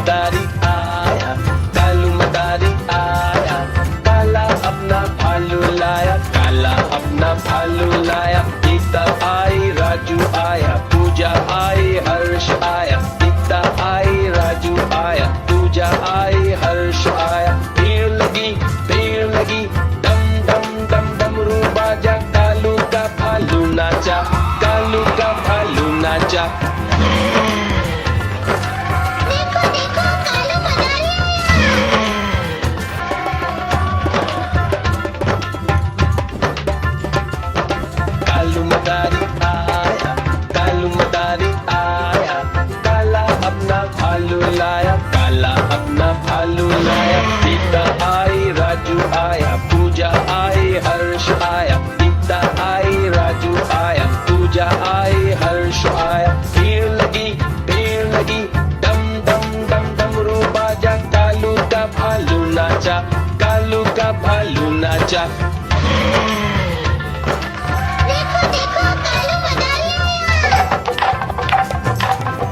मदारी आया, कालू मदारी आया, काला अपना भालू लाया, काला अपना भालू लाया। गीता आई, राजू आया, पूजा आई, हर्ष आया। गीता आई, राजू आया, पूजा आई, हर्ष आया। भीड़ लगी, डम डम डम डमरू बाजा, कालू का भालू नाचा, कालू का भालू नाचा। कालू मदारी आया, कालू मदारी आया, काला अपना भालू लाया, काला अपना भालू लाया। गीता आई, राजू आया, पूजा आई, हर्ष आया। गीता आई, राजू आया, पूजा आई, हर्ष आया। भीड़ लगी, डम डम डम डमरू बाजा, कालू का भालू नाचा, कालू का भालू नाचा।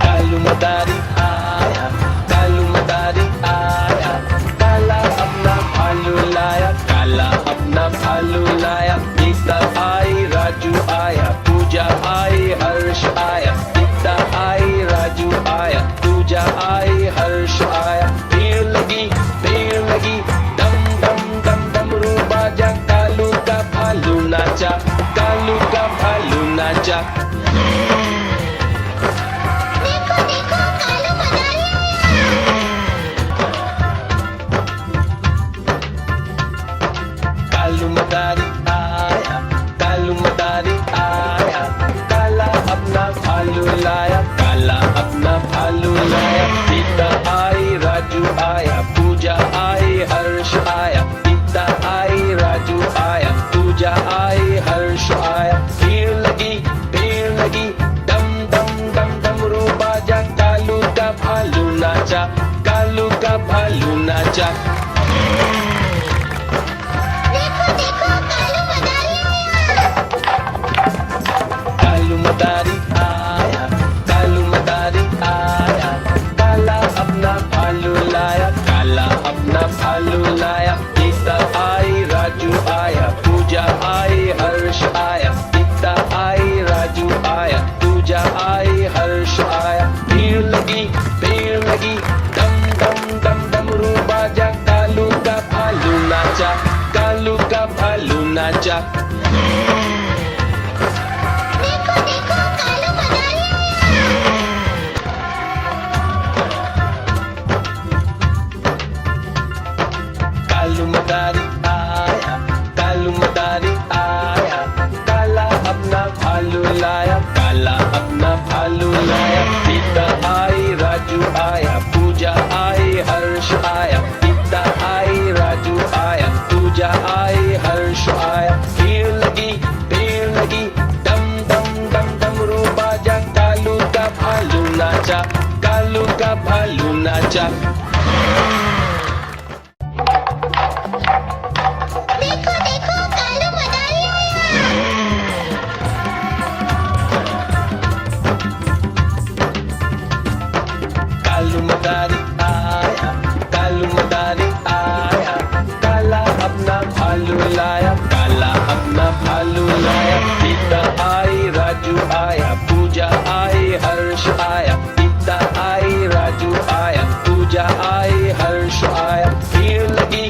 कालू मदारी आया, कालू मदारी आया, काला अपना भालू लाया, काला अपना भालू लाया। गीता आई, राजू आया, पूजा आई, हर्ष आया। गीता आई, राजू आया, पूजा आई, हर्ष आया। भीड़ लगी, डम डम डम डमरू बाजा, कालू का भालू नाचा, कालू का भालू नाचा। कालू मदारी आया, कालू मदारी आया, काला अपना भालू लाया, काला अपना भालू लाया। गीता आई, राजू आया, पूजा आई, हर्ष आया। गीता आई, राजू आया, पूजा आई, हर्ष आया। भीड़ लगी, डम डम डम डमरू बाजा, कालू का भालू नाचा, कालू का भालू नाचा। कालू मदारी आया, कालू मदारी आया, काला अपना भालू लाया, काला अपना भालू लाया। गीता आई, राजू आया, पूजा आई, हर्ष आया। गीता आई, राजू आया, पूजा आई, हर्ष आया। भीड़ लगी, डम डम डम डमरू बाजा, कालू का भालू नाचा, कालू का भालू नाचा। कालू मदारी आया, कालू मदारी आया, काला अपना भालू लाया, काला अपना भालू लाया। गीता आई, राजू आया, पूजा आई, हर्ष आया। गीता आई, राजू आया, पूजा आई, हर्ष आया। भीड़ लगी, डम डम डम डमरू बाजा, कालू का भालू नाचा, कालू का भालू नाचा। कालू मदारी आया, कालू मदारी आया, काला अपना भालू लाया, काला अपना भालू लाया। गीता आई, राजू आया, पूजा आई, हर्ष आया। गीता आई, राजू आया, पूजा आई, हर्ष आया। भीड़ लगी,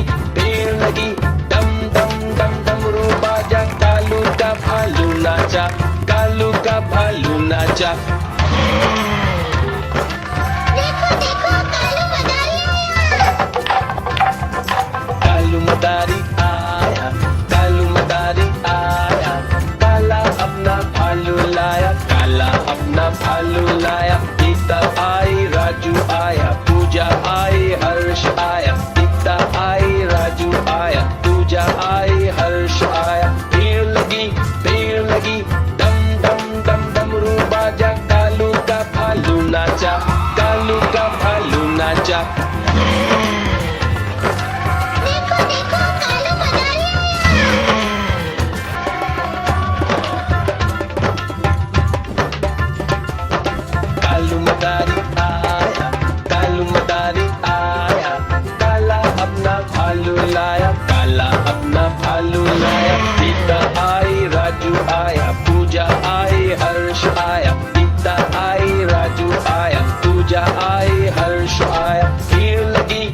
डम डम डम डमरू बाजा, कालू का भालू नाचा, कालू का भालू नाचा। कालू मदारी आया, कालू मदारी आया, काला अपना भालू लाया, काला अपना भालू लाया। गीता आई, राजू आया, पूजा आई, हर्ष आया। गीता आई, राजू आया, पूजा आई, हर्ष आया। भीड़ लगी, डम डम डम डमरू बाजा, कालू का भालू नाचा, कालू का भालू नाचा। कालू मदारी आया, कालू मदारी हर्ष आया। भीड़ लगी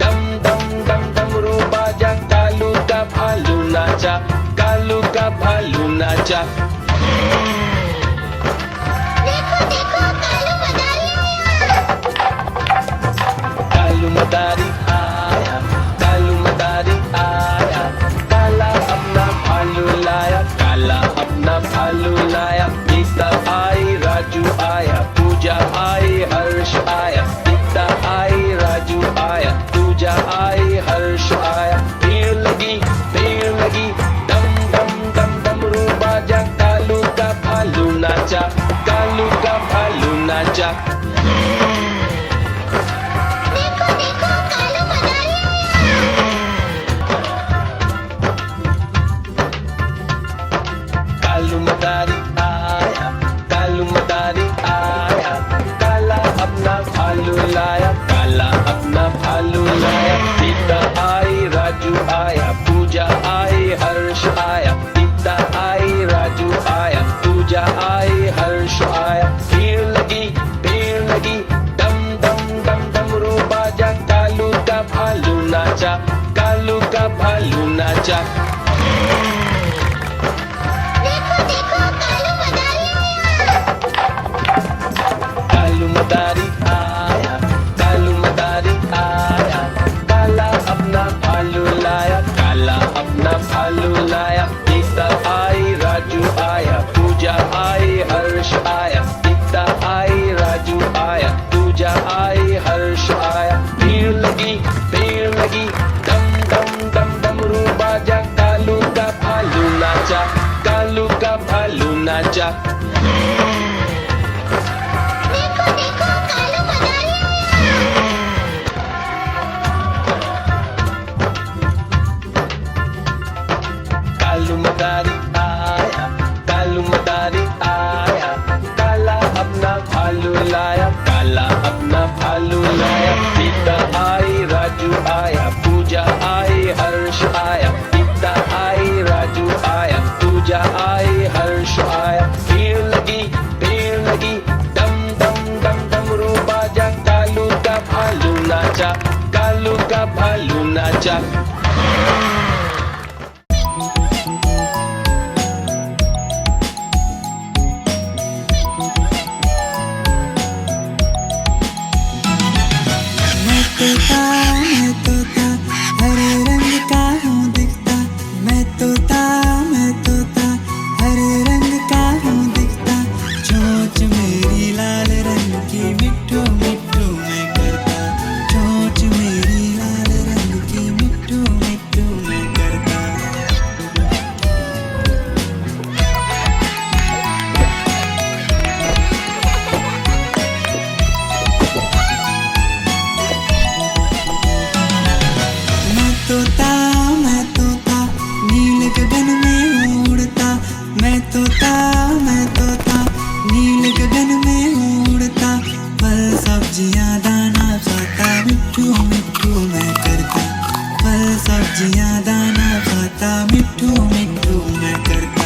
डम डम डम डमरू बाजा, कालू का भालू नाचा, कालू का भालू नाचा। देखो देखो कालू मदारी आया। कालू मदारी आया, कालू मदारी आया, काला अपना भालू लाया, काला अपना भालू लाया। गीता आई राजू आया, पूजा आई हर्ष आया, गीता आई राजू आया, पूजा आई हर्ष आया। भीड़ लगी डम डम डम डमरू बाजा, कालू का भालू नाचा, कालू का भालू नाचा। देखो देखो कालू मदारी आया। कालू मदारी आया, कालू मदारी आया, काला अपना भालू लाया, काला अपना भालू लाया। सीता आई राजू आया, पूजा आई हर्ष आया, सीता आई राजू आया, पूजा आई हर्ष आया। भीड़ लगी डम डम डम डमरू बाजा, कालू का भालू नाचा, कालू का भालू नाचा। देखो देखो कालू मदारी आया। कालू मदारी आया, कालू मदारी आया, काला अपना भालू लाया, काला अपना भालू लाया। सीता आई राजू आया, पूजा आई हर्ष आया, सीता आई राजू आया, पूजा आई हर्ष आया। भीड़ लगी डम डम डम डमरू बाजा, कालू का भालू नाचा, कालू का भालू नाचा। देखो देखो कालू मदारी आया। कालू मदारी आया, कालू मदारी आया, काला अपना भालू लाया, काला अपना भालू लाया। सीता आई राजू आया, पूजा आई हर्ष आया, सीता आई राजू आया, पूजा आई हर्ष आया। भीड़ लगी डम डम डम डमरू बाजा, कालू का भालू नाचा, कालू का भालू नाचा। मैं तोता हरे रंग का हूँ दिखता, मैं तोता हरे रंग का हूँ दिखता। चोंच मेरी लाल रंग की मिट्ठू मिट्ठू मैं करता, चोंच मेरी लाल रंग की मिट्ठू मिट्ठू मैं करता। मैं तोता नील गगन में उड़ता, मैं तोता नील गगन में उड़ता। फल सब्जियां दाना खाता, मिट्ठू मिट्ठू मैं करता, फल सब्जियां दाना खाता, मिट्ठू मिट्ठू मैं करता।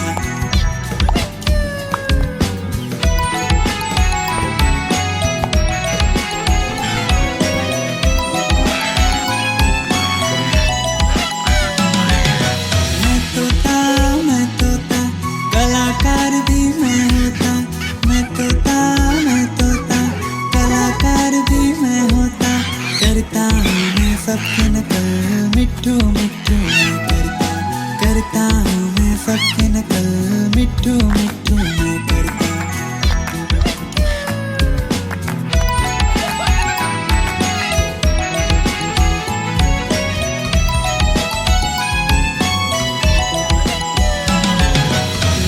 मैं तोता कलाकार भी मैं होता, मैं तोता कलाकार भी मैं होता। करता हूँ मैं सबकी नकल, मिट्ठू मिट्ठू मैं करता, करता हूँ मैं सबकी नकल, मिट्ठू मिट्ठू मैं करता।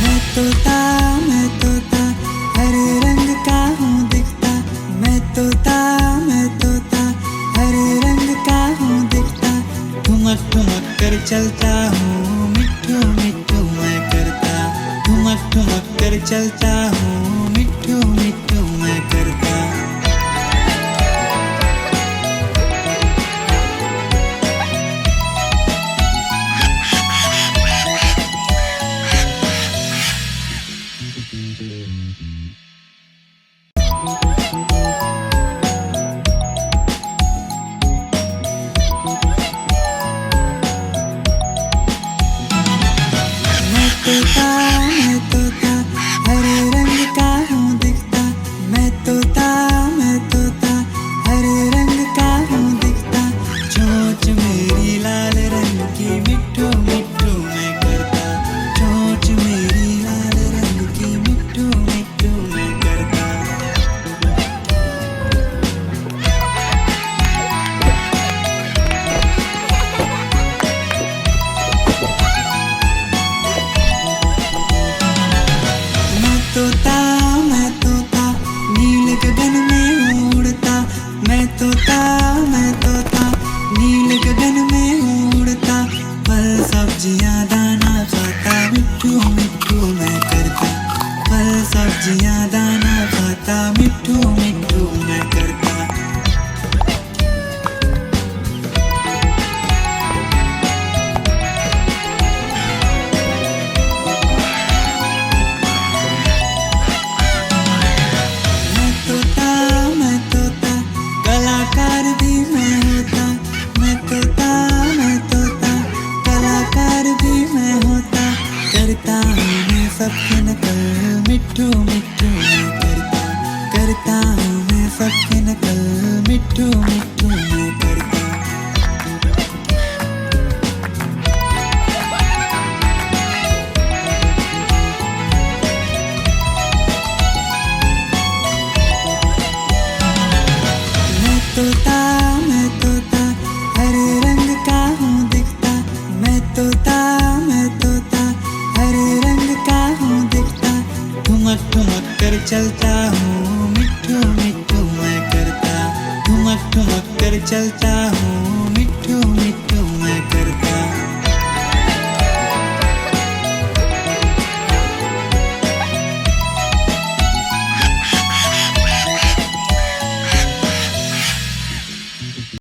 मैं तोता हरे रंग का हूँ दिखता, मैं तोता हरे रंग का हूँ दिखता। ठुमक ठुमक कर चलता हूँ, मिट्ठू मिट्ठू मैं करता, ठुमक ठुमक कर चलता हूँ, मिट्ठू मिट्ठू मैं करता। मिट्ठू मिट्ठू मैं करता। मैं तोता हरे रंग का हूँ दिखता। मैं तोता हरे रंग का हूँ दिखता। ठुमक ठुमक कर चलता हूँ, मिट्ठू मिट्ठू मैं करता। ठुमक ठुमक कर चलता हूँ,